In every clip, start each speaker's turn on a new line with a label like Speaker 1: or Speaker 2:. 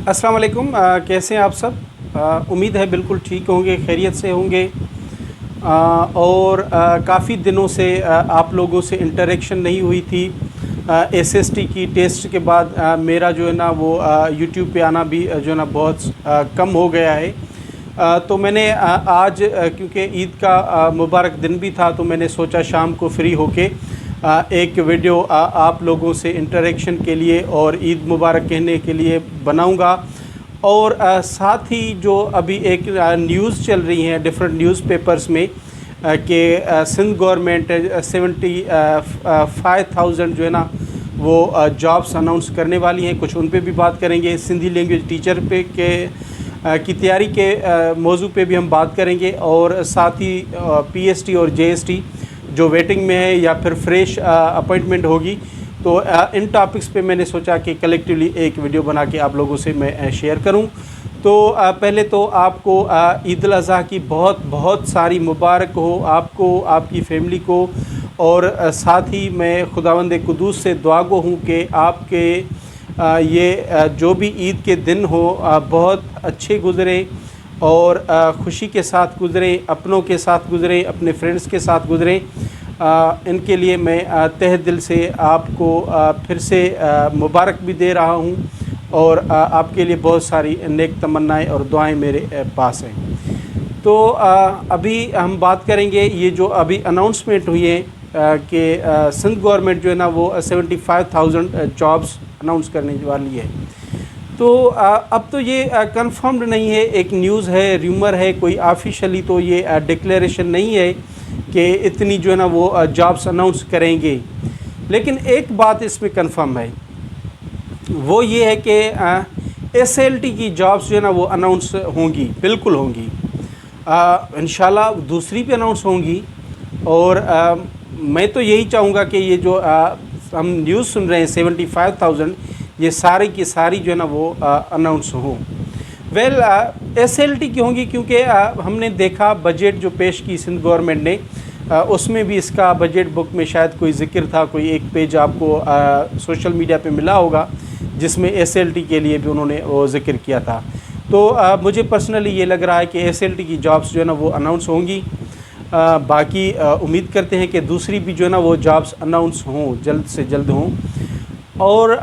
Speaker 1: अस्सलाम वालेकुम। कैसे हैं आप सब? उम्मीद है बिल्कुल ठीक होंगे, खैरियत से होंगे। और काफ़ी दिनों से आप लोगों से इंटरेक्शन नहीं हुई थी। एसएसटी की टेस्ट के बाद मेरा जो है ना वो यूट्यूब पे आना भी जो है ना बहुत कम हो गया है। तो मैंने आज क्योंकि ईद का मुबारक दिन भी था, तो मैंने सोचा शाम को फ्री होके एक वीडियो आप लोगों से इंटरेक्शन के लिए और ईद मुबारक कहने के लिए बनाऊंगा। और साथ ही जो अभी एक न्यूज़ चल रही है डिफरेंट न्यूज़पेपर्स में कि सिंध गवर्नमेंट 75,000 जो है ना वो जॉब्स अनाउंस करने वाली हैं। कुछ उन पे भी बात करेंगे। सिंधी लैंग्वेज टीचर पे की तैयारी के मौजू पे भी हम बात करेंगे। और साथ ही पीएसटी और जेएसटी जो वेटिंग में है या फिर फ्रेश अपॉइंटमेंट होगी, तो इन टॉपिक्स पे मैंने सोचा कि कलेक्टिवली एक वीडियो बना के आप लोगों से मैं शेयर करूं। तो पहले तो आपको ईद उल अज़हा की बहुत बहुत सारी मुबारक हो, आपको, आपकी फैमिली को। और साथ ही मैं खुदावंद कुदूस से दुआ गो हूँ कि आपके ये जो भी ईद के दिन हो बहुत अच्छे गुज़रे और ख़ुशी के साथ गुज़रे, अपनों के साथ गुज़रे, अपने फ्रेंड्स के साथ गुज़रे। इनके लिए मैं तहे दिल से आपको फिर से मुबारक भी दे रहा हूँ। और आपके लिए बहुत सारी नेक तमन्नाएँ और दुआएं मेरे पास हैं। तो अभी हम बात करेंगे ये जो अभी अनाउंसमेंट हुई है कि सिंध गवर्नमेंट जो है ना वो 75,000 जॉब्स अनाउंस करने वाली है। तो अब तो ये कंफर्म्ड नहीं है, एक न्यूज़ है, र्यूमर है, कोई ऑफिशियली तो ये डिक्लेरेशन नहीं है कि इतनी जो है ना वो जॉब्स अनाउंस करेंगे। लेकिन एक बात इसमें कंफर्म है, वो ये है कि एसएलटी की जॉब्स जो है ना वो अनाउंस होंगी, बिल्कुल होंगी। इंशाल्लाह दूसरी भी अनाउंस होंगी। और मैं तो यही चाहूँगा कि ये जो हम न्यूज़ सुन रहे हैं 75,000, ये सारी की सारी जो है ना वो अनाउंस हों। वेल एसएलटी की होंगी क्योंकि हमने देखा बजट जो पेश की सिंध गवर्नमेंट ने, उसमें भी इसका बजट बुक में शायद कोई ज़िक्र था, कोई एक पेज आपको सोशल मीडिया पे मिला होगा जिसमें एसएलटी के लिए भी उन्होंने वो ज़िक्र किया था। तो मुझे पर्सनली ये लग रहा है कि एसएलटी की जॉब्स जो है ना वो अनाउंस होंगी। बाकी उम्मीद करते हैं कि दूसरी भी जो है ना वो जॉब्स अनाउंस हों, जल्द से जल्द हों। और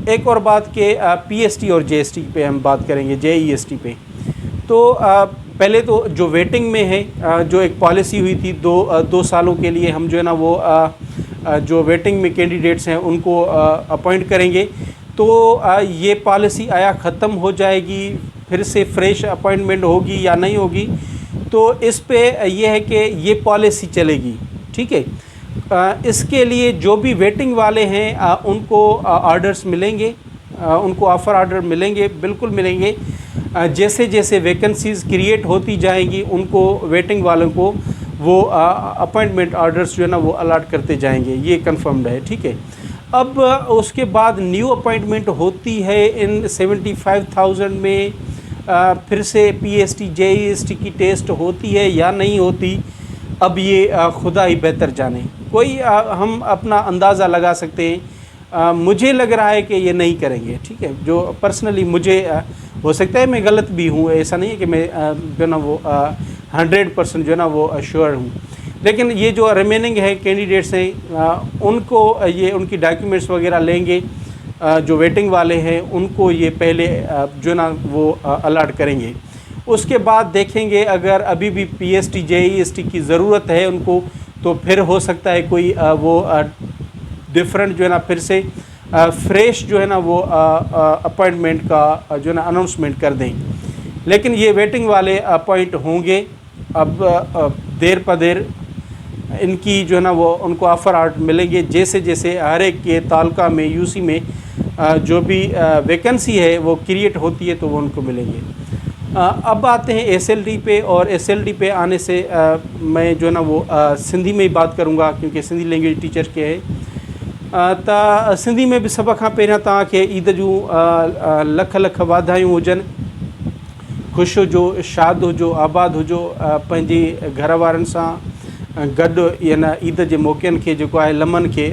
Speaker 1: एक और बात कि पीएसटी और जेएसटी पे हम बात करेंगे, जेईएसटी पे। तो पहले तो जो वेटिंग में है, जो एक पॉलिसी हुई थी दो सालों के लिए, हम जो है ना वो जो वेटिंग में कैंडिडेट्स हैं उनको अपॉइंट करेंगे। तो ये पॉलिसी आया ख़त्म हो जाएगी, फिर से फ्रेश अपॉइंटमेंट होगी या नहीं होगी? तो इस पे ये है कि ये पॉलिसी चलेगी, ठीक है। इसके लिए जो भी वेटिंग वाले हैं उनको ऑर्डर्स मिलेंगे, उनको ऑफ़र ऑर्डर मिलेंगे, बिल्कुल मिलेंगे। जैसे जैसे वैकेंसीज़ क्रिएट होती जाएंगी उनको वेटिंग वालों को वो अपॉइंटमेंट ऑर्डर्स जो है ना वो अलॉट करते जाएंगे, ये कंफर्म्ड है, ठीक है। अब उसके बाद न्यू अपॉइंटमेंट होती है इन 75,000 में, फिर से पीएसटी जेईएसटी की टेस्ट होती है या नहीं होती, अब ये खुदा ही बेहतर जाने। कोई हम अपना अंदाज़ा लगा सकते हैं। मुझे लग रहा है कि ये नहीं करेंगे, ठीक है। जो पर्सनली मुझे हो सकता है मैं गलत भी हूँ, ऐसा नहीं है कि मैं जो है ना वो 100% जो है ना वो श्योर हूँ। लेकिन ये जो रिमेनिंग है कैंडिडेट्स हैं उनको ये उनकी डॉक्यूमेंट्स वगैरह लेंगे, जो वेटिंग वाले हैं उनको ये पहले जो है ना वो अलॉट करेंगे। उसके बाद देखेंगे अगर अभी भी पीएसटी जेईएसटी की ज़रूरत है उनको, तो फिर हो सकता है कोई वो डिफरेंट जो है ना फिर से फ्रेश जो है ना वो अपॉइंटमेंट का जो है ना अनाउंसमेंट कर दें। लेकिन ये वेटिंग वाले अपॉइंट होंगे। अब देर पर देर इनकी जो है ना वो उनको ऑफ़र ऑर्डर मिलेंगे, जैसे जैसे हर एक के तालुका में यूसी में जो भी वैकेंसी है वो क्रिएट होती है तो वो उनको मिलेंगे। अब आते हैं एसएलटी पे। और एसएलटी पे आने से मैं जो है ना वो सिंधी में ही बात करूँगा क्योंकि सिंधी लैंग्वेज टीचर के है। त सिंधी में भी सभ खां पहिरियां तव्हांखे ईद जूं लख लख वाधायूं हुजनि। ख़ुशि हुजो, शाद हुजो, आबाद हुजो, पंहिंजे घर वारनि सां गॾु यानी ईद जे मौक़नि खे जेको आहे लम्हनि खे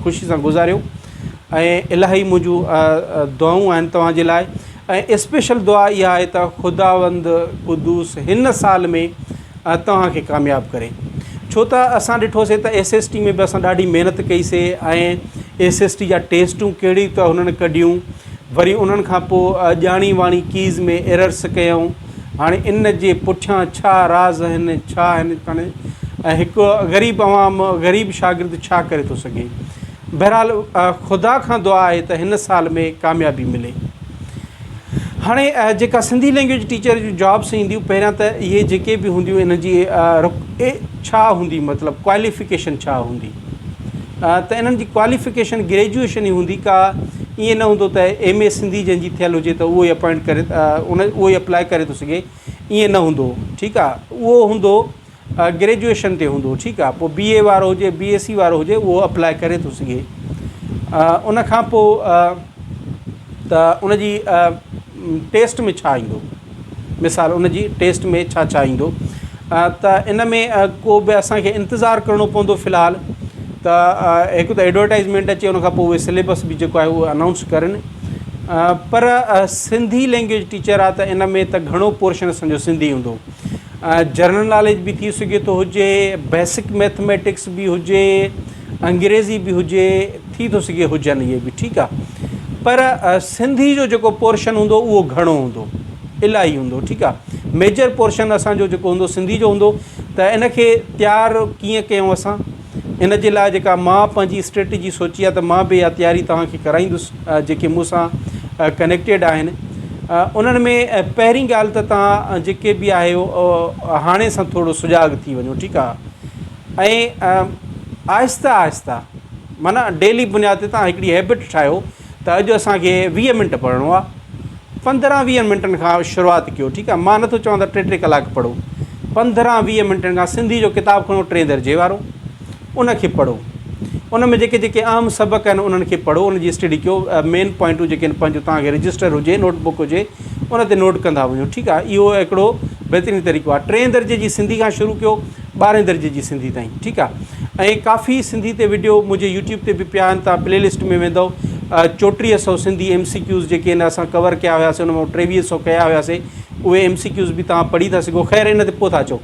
Speaker 1: ख़ुशी सां गुज़ारियो। ऐं इलाही मुंहिंजूं दुआऊं आहिनि तव्हांजे लाइ। ऐं स्पेशल दुआ इहा आहे त ख़ुदावंद क़ुद्दूस हिन साल में तव्हांखे कामयाबु करे। छो त असां ॾिठोसीं त SST में बि असां ॾाढी महिनत कईसीं ऐं SST जा टेस्टूं कहिड़ी त हुननि कढियूं, वरी उन्हनि खां पोइ ॼाणी वाणी कीज़ में एरर्स कयऊं। हाणे इन जे पुठियां छा राज़ आहिनि, छा आहिनि, हाणे हिकु ग़रीब अवाम, ग़रीब शागिर्द छा करे थो सघे। बहरहाल ख़ुदा खां दुआ आहे त हिन साल में कामयाबी मिले। हाणे जेका सिंधी लैंग्वेज टीचर जूं जॉब्स ईंदियूं, पहिरियां त इहे जेके बि हूंदियूं इन जी छा हूंदी, मतिलबु क्वालिफिकेशन छा हूंदी, त इन्हनि जी क्वालिफिकेशन ग्रेजुएशन ई हूंदी। का ईअं न हूंदो त MA सिंधी जंहिंजी थियल हुजे त उहो ई अपॉइंट करे, उहो ई अप्लाई करे थो सघे, ईअं न हूंदो। ठीकु आहे, उहो हूंदो ग्रेजुएशन ते हूंदो। ठीकु आहे, पोइ BA वारो हुजे, BSc वारो हुजे, उहो अप्लाई करे थो सघे। उन खां पोइ त उनजी टेस्ट में छा ईंदो, मिसाल उनजी टेस्ट में छा ईंदो, त इन में को बि असांखे इंतज़ारु करिणो पवंदो। फ़िलहाल त हिकु त एडवर्टाइज़मेंट अचे, उन खां पोइ उहे सिलेबस बि जेको आहे उहो अनाउंस करनि। पर सिंधी लैंग्वेज टीचर आहे त इन में त घणो पोर्शन असांजो सिंधी हूंदो। जनरल नॉलेज बि थी सघे थो हुजे, बेसिक मैथमेटिक्स बि हुजे, अंग्रेज़ी बि हुजे, थी थो सघे हुजनि इहे बि। ठीकु आहे, पर सिंधी जो जेको पोर्शन हूंदो उहो घणो हूंदो, इलाही हूंदो। ठीकु आहे, मेजर पोर्शन असांजो जेको हूंदो सिंधी जो हूंदो। त इन खे तयारु कीअं कयूं असां, इन जे लाइ जेका मां पंहिंजी स्ट्रेटजी सोची आहे त मां बि इहा तयारी तव्हांखे कराईंदुसि। जेके मूंसां कनेक्टेड आहिनि उन्हनि में पहिरीं ॻाल्हि त तव्हां जेके बि आहियो हाणे सां थोरो सुजाॻ थी वञो। ठीकु आहे, ऐं आहिस्ता आहिस्ता माना डेली बुनियाद ते तव्हां हिकिड़ी हैबिट ठाहियो त अॼु असांखे 20 मिंट पढ़णो आहे, 15-20 मिंटनि खां शुरूआति कयो। ठीकु आहे, मां नथो चवां त 3-3 कलाक पढ़ो, 15-20 मिंटनि खां सिंधी जो किताबु खणो 3 दर्जे वारो, उनखे पढ़ो। उन में जेके जेके आम सबक़ आहिनि उन्हनि खे पढ़ो, उनजी स्टडी कयो। मेन पॉइंटूं जेके आहिनि पंहिंजो तव्हांखे रजिस्टर हुजे, नोटबुक हुजे, उन ते नोट कंदा वञो। ठीकु आहे, इहो हिकिड़ो बहितरीनु तरीक़ो आहे। 3 दर्जे जी सिंधी खां शुरू कयो, 12 दर्जे जी सिंधी ताईं। ठीकु आहे, ऐं काफ़ी सिंधी ते वीडियो मुंहिंजे YouTube ते बि पिया आहिनि। तव्हां प्लेलिस्ट में वेंदव, 3400 सिंधी MCQs जेके आहिनि असां कवर कया हुयासीं, उन मां 2300 कया हुयासीं। उहे MCQs बि तव्हां पढ़ी था सघो। ख़ैर इन ते पोइ था चओ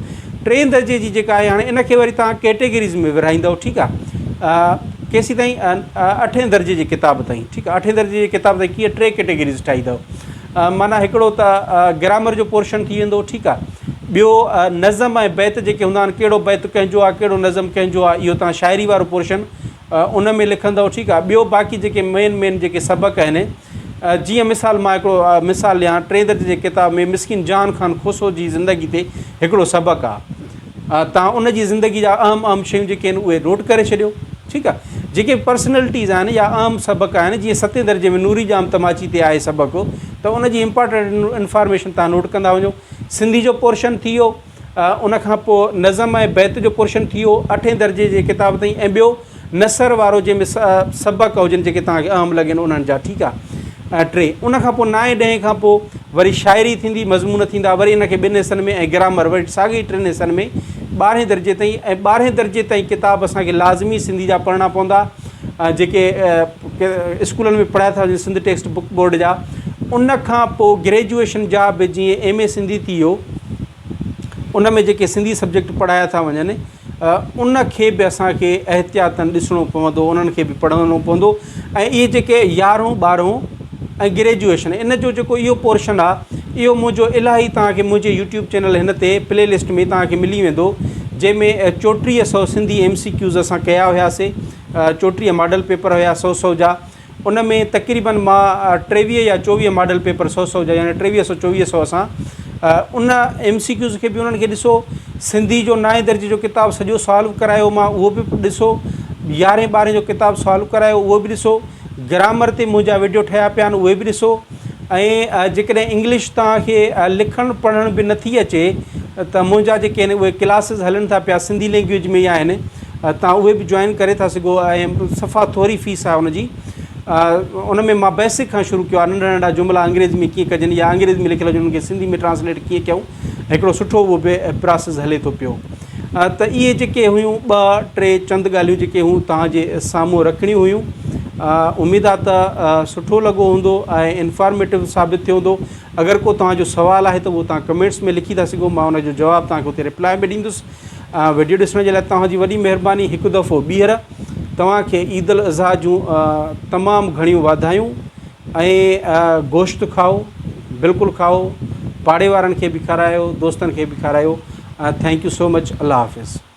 Speaker 1: 3 दर्जे जी जेका आहे, हाणे इन खे वरी तव्हां कैटेगरीज़ में विरहाईंदव। ठीकु आहे, केसीं ताईं 8 दर्जे जी किताब ताईं। ठीकु आहे, 8 दर्जे जी किताब ताईं कीअं 3 कैटेगरीज़ ठाहींदव। माना हिकिड़ो त ग्रामर जो पोर्शन थी वेंदो। ठीकु आहे, ॿियो नज़म ऐं बैत जेके हूंदा आहिनि, कहिड़ो बैत कंहिंजो आहे, कहिड़ो नज़म कंहिंजो आहे, इहो तव्हां शाइरी वारो पोर्शन उन में लिखंदव। ठीकु आहे, ॿियो बाक़ी जेके मेन जेके सबक़ आहिनि, जीअं मिसाल मां हिकिड़ो मिसाल ॾियां, 3 दर्जे जे किताब में मिस्किन जान ख़ान खुसो जी ज़िंदगी ते हिकिड़ो सबक़ु आहे। तव्हां उन जी ज़िंदगी जा आम शयूं जेके आहिनि उहे नोट करे छॾियो। ठीकु आहे, जेके पर्सनैलिटीज़ आहिनि या आम सबक़ आहिनि, जीअं 7 दर्जे में नूरी जाम तमाची ते आहे सबक़ु, त उन जी इंपॉर्टेंट इंफॉर्मेशन तव्हां नोट कंदा वञो। सिंधी जो पोर्शन थी वियो, उन खां पोइ नज़म ऐं बैत जो पोर्शन थी वियो 8 दर्जे जे किताब ताईं, ऐं ॿियो नसर वारो जंहिंमें सबक़ हुजनि जेके तव्हांखे आम लॻनि उन्हनि जा। ठीकु आहे, 3। उन खां पोइ 9-10 खां पोइ वरी शाइरी थींदी, मज़मून थींदा, वरी इन खे 2 हिसनि में, ऐं ग्रामर वरी साॻी 3 हिसनि में 12 दर्जे ताईं। ऐं 12 दर्जे ताईं किताब असांखे लाज़मी सिंधी जा पढ़णा पवंदा, जेके स्कूलनि में पढ़ाया था वञनि, सिंध टेक्स्ट बुक बोर्ड जा। उन खां पोइ ग्रेजुएशन जा बि जीअं MA सिंधी थी वियो, उन में जेके सिंधी सब्जेक्ट पढ़ाया था वञनि, उन खे बि असांखे एहतियातन ॾिसणो पवंदो, उन्हनि खे बि पढ़णो पवंदो। ऐं इहे जेके 11हों 12हों ऐं ग्रेजुएशन, इन जो जेको इहो पोर्शन आहे, इहो मुंहिंजो इलाही तव्हांखे मुंहिंजे YouTube चैनल हिन ते प्लेलिस्ट में तव्हांखे मिली वेंदो, जंहिंमें 3400 सिंधी MCQs असां कया हुयासीं। 34 मॉडल पेपर हुया 100 जा। उन में तक़रीबन मां 23 या 24 मॉडल पेपर 100 जा, यानी 2300-2400 असां उन MCQs खे बि उन्हनि खे ॾिसो। सिंधी जो 9 दर्जे जो किताबु सॼो सॉल्व करायो मां, उहो बि ॾिसो। 11-12 जो किताबु सॉल्व करायो, उहो बि ॾिसो। ग्रामर ते मुंहिंजा वीडियो ठहिया पिया आहिनि, उहे बि ॾिसो। ऐं जेकॾहिं इंग्लिश तव्हांखे लिखणु पढ़णु बि नथी अचे, त मुंहिंजा जेके आहिनि उहे क्लासिस हलनि था पिया सिंधी लैंग्वेज में ई आहिनि, तव्हां उहे बि जॉइन करे था सघो। ऐं सफ़ा थोरी फीस आहे उनजी। उन में मां बेसिक खां शुरू कयो आहे, नंढा नंढा जुमिला अंग्रेज़ी में कीअं कजनि, या अंग्रेज़ी में लिखियलु हुजनि, उनखे सिंधी में ट्रांसलेट कीअं कयूं, हिकिड़ो सुठो उहो बि प्रोसेस हले थो पियो। त इहे जेके हुयूं 2-3 चंद ॻाल्हियूं जेके हूं तव्हांजे साम्हूं रखणियूं हुयूं। उम्मीद आहे त सुठो लॻो हूंदो ऐं इंफॉर्मेटिव साबित थियो हूंदो। अगरि को तव्हांजो सुवालु आहे त उहो तव्हां कमेंट्स में लिखी था सघो, मां हुनजो जवाबु तव्हांखे हुते रिप्लाई में ॾींदुसि। वीडियो ॾिसण जे लाइ तव्हांजी वॾी महिरबानी। हिकु दफ़ो ॿीहर तव्हांखे ईद उल अज़हा जूं तमामु घणियूं वाधायूं ऐं गोश्त खाओ, बिल्कुलु खाओ, पाड़े वारनि खे बि खारायो, दोस्तनि खे बि खारायो। Thank you so much. Allah हाफ़िज़।